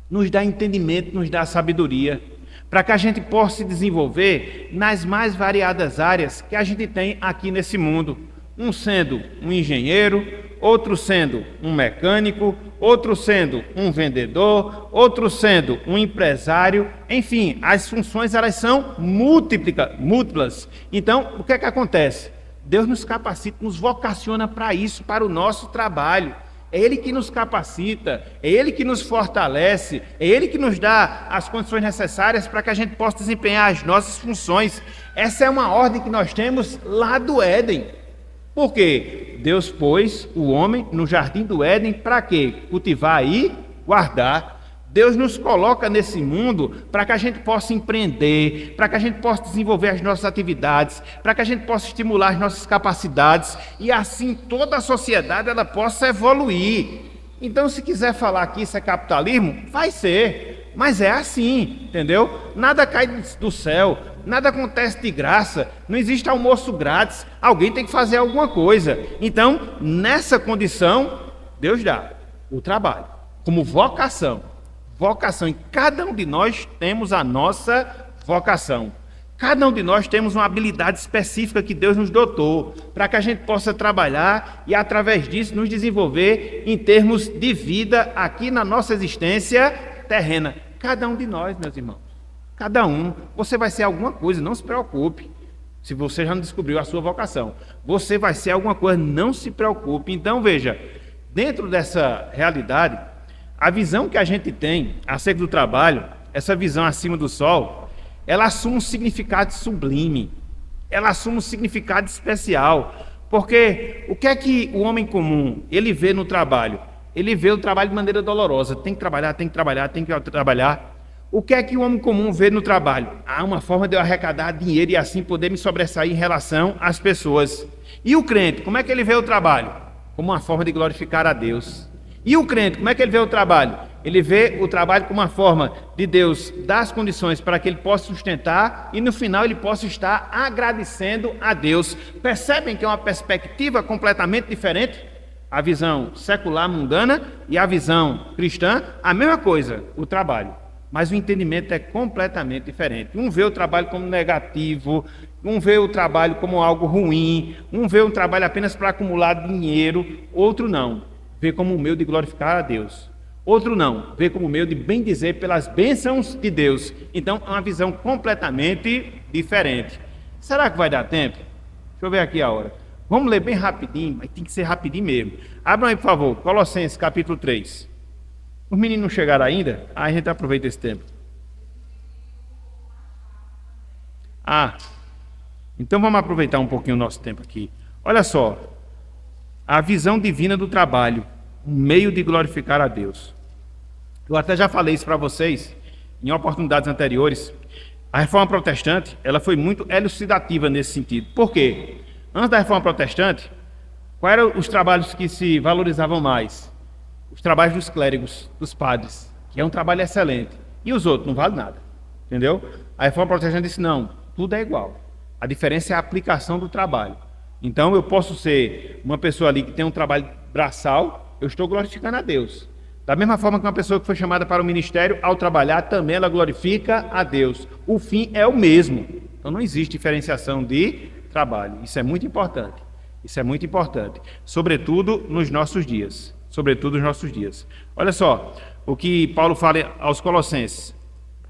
Nos dá entendimento, nos dá sabedoria, para que a gente possa se desenvolver nas mais variadas áreas que a gente tem aqui nesse mundo. Um sendo um engenheiro, outro sendo um mecânico, outro sendo um vendedor, outro sendo um empresário. Enfim, as funções, elas são múltiplas. Então, o que é que acontece? Deus nos capacita, nos vocaciona para isso, para o nosso trabalho. É Ele que nos capacita, é Ele que nos fortalece, é Ele que nos dá as condições necessárias para que a gente possa desempenhar as nossas funções. Essa é uma ordem que nós temos lá do Éden. Por quê? Deus pôs o homem no jardim do Éden para quê? Cultivar e guardar. Deus nos coloca nesse mundo para que a gente possa empreender, para que a gente possa desenvolver as nossas atividades, para que a gente possa estimular as nossas capacidades e assim toda a sociedade ela possa evoluir. Então, se quiser falar que isso é capitalismo, vai ser, mas é assim, entendeu? Nada cai do céu, nada acontece de graça, não existe almoço grátis, alguém tem que fazer alguma coisa. Então, nessa condição, Deus dá o trabalho como vocação. Vocação, e cada um de nós temos a nossa vocação. Cada um de nós temos uma habilidade específica que Deus nos dotou, para que a gente possa trabalhar e através disso nos desenvolver em termos de vida aqui na nossa existência terrena. Cada um de nós, meus irmãos, cada um. Você vai ser alguma coisa, não se preocupe. Se você já não descobriu a sua vocação, você vai ser alguma coisa, não se preocupe. Então veja, dentro dessa realidade, a visão que a gente tem acerca do trabalho, essa visão acima do sol, ela assume um significado sublime, ela assume um significado especial, porque o que é que o homem comum, ele vê no trabalho? Ele vê o trabalho de maneira dolorosa, tem que trabalhar, tem que trabalhar, tem que trabalhar. O que é que o homem comum vê no trabalho? Uma forma de eu arrecadar dinheiro e assim poder me sobressair em relação às pessoas. E o crente, como é que ele vê o trabalho? Como uma forma de glorificar a Deus. E o crente, como é que ele vê o trabalho? Ele vê o trabalho como uma forma de Deus dar as condições para que ele possa sustentar e no final ele possa estar agradecendo a Deus. Percebem que é uma perspectiva completamente diferente? A visão secular mundana e a visão cristã, a mesma coisa, o trabalho. Mas o entendimento é completamente diferente. Um vê o trabalho como negativo, um vê o trabalho como algo ruim, um vê o trabalho apenas para acumular dinheiro, outro não. Vê como um meio de glorificar a Deus. Outro não, vê como um meio de bendizer pelas bênçãos de Deus. Então, é uma visão completamente diferente. Será que vai dar tempo? Deixa eu ver aqui a hora. Vamos ler bem rapidinho, mas tem que ser rapidinho mesmo. Abram aí, por favor, Colossenses capítulo 3. Os meninos não chegaram ainda? A gente aproveita esse tempo. Então vamos aproveitar um pouquinho o nosso tempo aqui. Olha só. A visão divina do trabalho, um meio de glorificar a Deus. Eu até já falei isso para vocês em oportunidades anteriores. A reforma protestante, ela foi muito elucidativa nesse sentido. Por quê? Antes da reforma protestante, quais eram os trabalhos que se valorizavam mais? Os trabalhos dos clérigos, dos padres, que é um trabalho excelente. E os outros, não vale nada. Entendeu? A reforma protestante disse, não, tudo é igual. A diferença é a aplicação do trabalho. Então eu posso ser uma pessoa ali que tem um trabalho braçal, eu estou glorificando a Deus. Da mesma forma que uma pessoa que foi chamada para o ministério, ao trabalhar, também ela glorifica a Deus. O fim é o mesmo. Então não existe diferenciação de trabalho. Isso é muito importante. Isso é muito importante. Sobretudo nos nossos dias. Sobretudo nos nossos dias. Olha só o que Paulo fala aos Colossenses.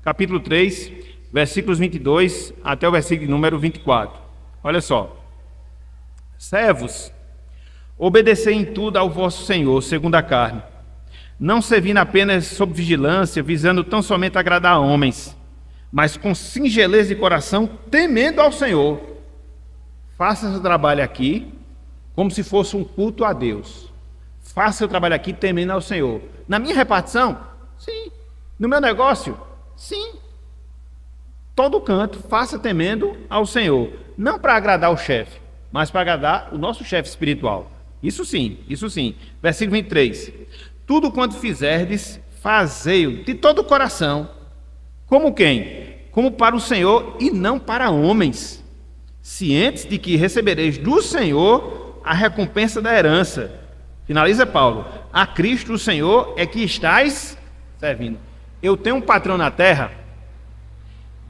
Capítulo 3, versículos 22 até o versículo número 24. Olha só. Servos, Obedecei em tudo ao vosso Senhor, segundo a carne, não servindo apenas sob vigilância, visando tão somente agradar a homens, mas com singeleza de coração, temendo ao Senhor. Faça seu trabalho aqui como se fosse um culto a Deus. Faça seu trabalho aqui temendo ao Senhor. Na minha repartição? Sim. No meu negócio? Sim. Todo canto, faça temendo ao Senhor. Não para agradar o chefe, mas para agradar o nosso chefe espiritual. Isso sim, isso sim. Versículo 23. Tudo quanto fizerdes, fazei-o de todo o coração. Como quem? Como para o Senhor e não para homens, cientes de que recebereis do Senhor a recompensa da herança. Finaliza Paulo. A Cristo o Senhor é que estáis servindo. Eu tenho um patrão na terra,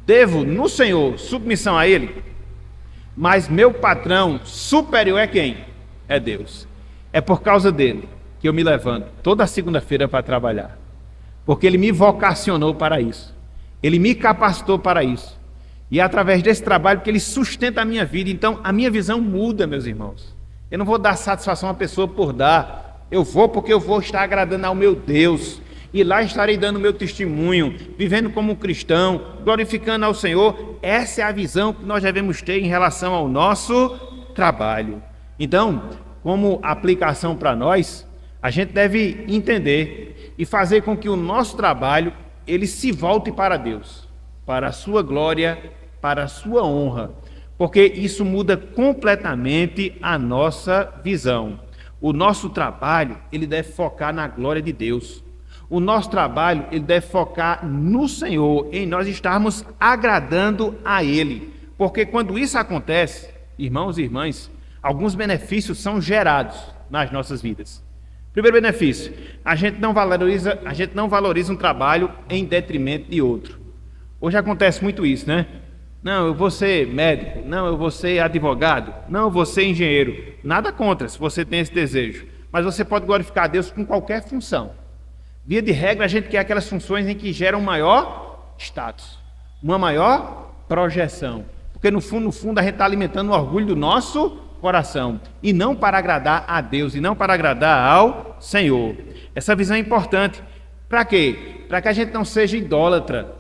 devo no Senhor submissão a ele, mas meu patrão superior é quem? É Deus. É por causa dele que eu me levanto toda segunda-feira para trabalhar, porque ele me vocacionou para isso, ele me capacitou para isso, e é através desse trabalho que ele sustenta a minha vida. Então a minha visão muda, meus irmãos. Eu não vou dar satisfação a uma pessoa por dar, eu vou porque eu vou estar agradando ao meu Deus, e lá estarei dando meu testemunho, vivendo como um cristão, glorificando ao Senhor. Essa é a visão que nós devemos ter em relação ao nosso trabalho. Então, como aplicação para nós, a gente deve entender e fazer com que o nosso trabalho ele se volte para Deus, para a sua glória, para a sua honra, porque isso muda completamente a nossa visão. O nosso trabalho ele deve focar na glória de Deus. O nosso trabalho ele deve focar no Senhor, em nós estarmos agradando a Ele, porque quando isso acontece, irmãos e irmãs, alguns benefícios são gerados nas nossas vidas. Primeiro benefício, a gente não valoriza um trabalho em detrimento de outro. Hoje acontece muito isso, né? Não, eu vou ser médico, não, eu vou ser advogado, não, eu vou ser engenheiro. Nada contra se você tem esse desejo, mas você pode glorificar a Deus com qualquer função. Via de regra, a gente quer aquelas funções em que geram maior status, uma maior projeção, porque no fundo a gente está alimentando o orgulho do nosso coração, e não para agradar a Deus, e não para agradar ao Senhor. Essa visão é importante. Para quê? Para que a gente não seja idólatra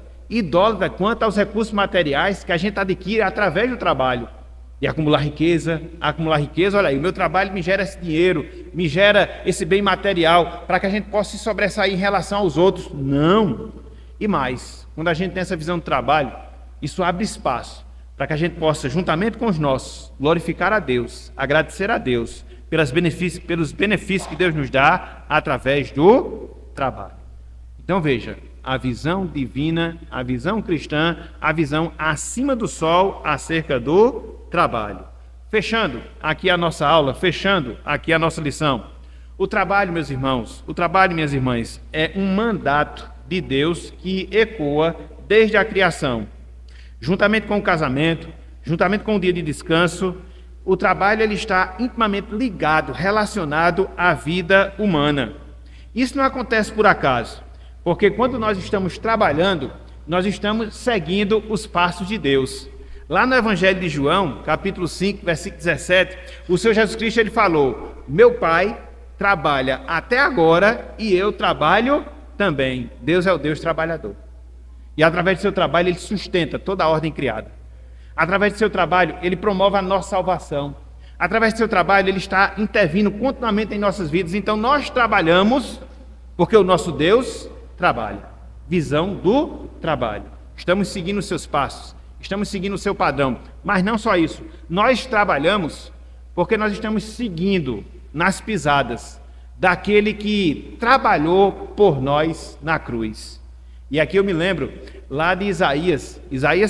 quanto aos recursos materiais que a gente adquire através do trabalho. E acumular riqueza, olha aí, o meu trabalho me gera esse dinheiro, me gera esse bem material, para que a gente possa se sobressair em relação aos outros. Não! E mais, quando a gente tem essa visão do trabalho, isso abre espaço para que a gente possa, juntamente com os nossos, glorificar a Deus, agradecer a Deus pelos benefícios que Deus nos dá através do trabalho. Então veja, a visão divina, a visão cristã, a visão acima do sol acerca do trabalho. Fechando aqui a nossa aula, fechando aqui a nossa lição. O trabalho, meus irmãos, o trabalho, minhas irmãs, é um mandato de Deus que ecoa desde a criação. Juntamente com o casamento, juntamente com o dia de descanso, o trabalho ele está intimamente ligado, relacionado à vida humana. Isso não acontece por acaso, porque quando nós estamos trabalhando, nós estamos seguindo os passos de Deus. Lá no Evangelho de João, capítulo 5, versículo 17, o Senhor Jesus Cristo ele falou: meu Pai trabalha até agora e eu trabalho também. Deus é o Deus trabalhador. E através do seu trabalho ele sustenta toda a ordem criada. Através do seu trabalho ele promove a nossa salvação. Através do seu trabalho ele está intervindo continuamente em nossas vidas. Então nós trabalhamos porque o nosso Deus trabalha. Visão do trabalho. Estamos seguindo os seus passos. Estamos seguindo o seu padrão. Mas não só isso. Nós trabalhamos porque nós estamos seguindo nas pisadas daquele que trabalhou por nós na cruz. E aqui eu me lembro lá de Isaías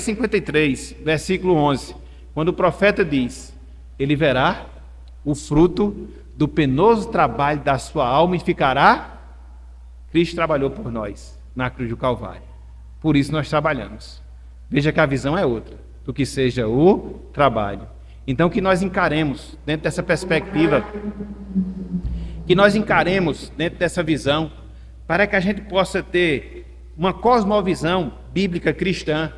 53, versículo 11, quando o profeta diz: ele verá o fruto do penoso trabalho da sua alma e ficará. Cristo trabalhou por nós na cruz do Calvário. Por isso nós trabalhamos. Veja que a visão é outra do que seja o trabalho. Então que nós encaremos dentro dessa perspectiva, que nós encaremos dentro dessa visão, para que a gente possa ter uma cosmovisão bíblica cristã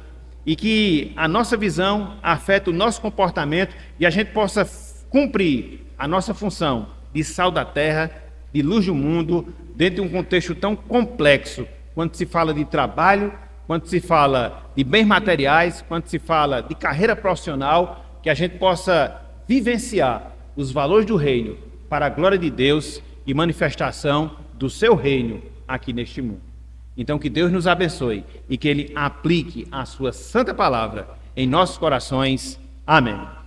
e que a nossa visão afeta o nosso comportamento e a gente possa cumprir a nossa função de de sal da terra, de luz do mundo, dentro de um contexto tão complexo, quando se fala de trabalho, quando se fala de bens materiais, quando se fala de carreira profissional, que a gente possa vivenciar os valores do reino para a glória de Deus e manifestação do seu reino aqui neste mundo. Então que Deus nos abençoe e que Ele aplique a sua santa palavra em nossos corações. Amém.